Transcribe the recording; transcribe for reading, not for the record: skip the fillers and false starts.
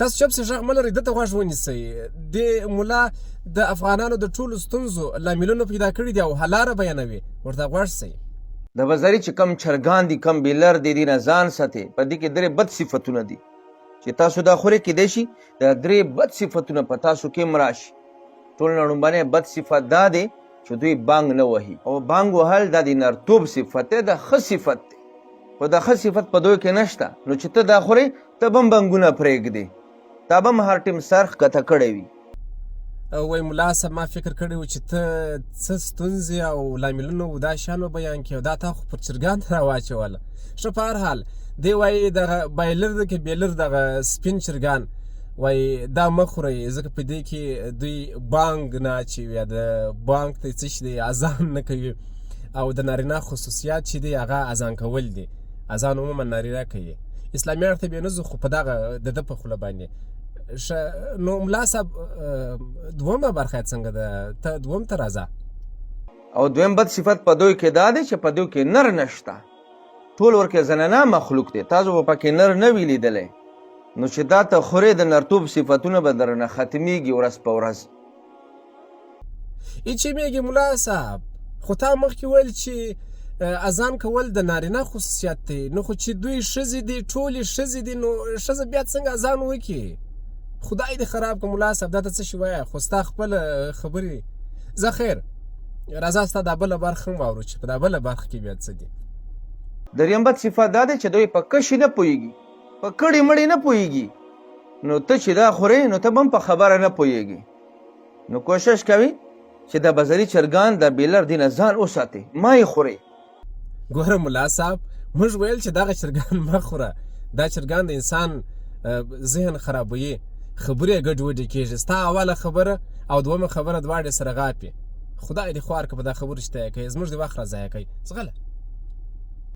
تاسو چپ سي غږ ملرئ دته غوږ ونیسئ. د ملا د افغانانو د ټولو ستونزو لاملونه پیدا کړي دي او حل لاره بیانوي، ورته غوږ سئ. د بزري چې کم چرګان دي کم بیلر دي دي نه ځان ساتي. په دې کې درې بد صفتونه دي چې تاسو دا خوري کېدای شي د درې بد صفتونه په تاسو کې مراشي. ټول نه لومبنی بد صفت دا دی چې دوی بانګ نه وهي او بانګ وهل دا د نرتوب صفت دی، د ښه صفت دی. خو د ښه صفت په دوی کې نشته. نو چې ته دا خورې ته به هم بانګونه پرېږدې، تا به هم هر ټیم سر ښکته کړی وي. وای ملا صاحب ما فکر کړی و چې ته څه ستونزې او لاملونه و دا شیان بیان کړي او دا تا خو پر چرګان راواچوله. ښه په هر حال دی وایي دغه بایلر کې بیلر دغه سپین چرګان وایي دا مه خورئ ځکه په دې کې دوی بانګ نه اچوي یا د بانګ ته څه شي دی اذان نه کوي او د نارینه خصوصیات چې دی هغه اذان کول دي. اذان عموما نارینه کوي. اسلامي اړخ ته بیا نه ځو خو په دغه د ده په خوله باندې. نو ملا صاحب دویمه برخه یې څنګه ده؟ ته دویم ته راځه. او دویم بد صفت په دوی کې دا دی چې په دوی کې نر نشته. ټول ورکې زنانه مخلوق دی، تاسو به پکې نر نه وي لیدلی. نو چې دا ته خورې د نرتوب صفتونه به درنه ختمیږي ورځ په ورځ. ایچېمیږي ملا صاحب، خو تا مخکې ویل چې اذان کول د نارینه خصوصیت دی. نو خو چې دوی ښځې دي ټولې ښځې دي نو ښځه بیا څنګه اذان وکړي؟ خدای دې خراب کړه ملا صاحب، دا ته څه شي وایه؟ خو ستا خپله خبرې. زه خیر راځه ستا دا بله برخه هم واورو چې په دا بله برخه کې بیا څه دي. دریم بد صفت دا دی چې دوی په کشي نه پوهېږي، په کړې مړې نه پوهېږي. نو ته چې دا خورې نو ته به هم په خبره نه پوهېږي. نو کوشش کوي چې د بزري چرګان د بیلر دې نه ځان وساتې، ما یې خورې. ګوره ملا صاحب موږ ویل چې دغه چرګان مه خوره. دا چرګان د انسان ذهن خرابوي، خبرې ګډوډې کېږي. ستا اوله خبره او دویمه خبره دواړې سره غاپي. خدای دې خوار که په دا خبرو شته یې کوي، زموږ د وخت را ضایع کوي. ځغله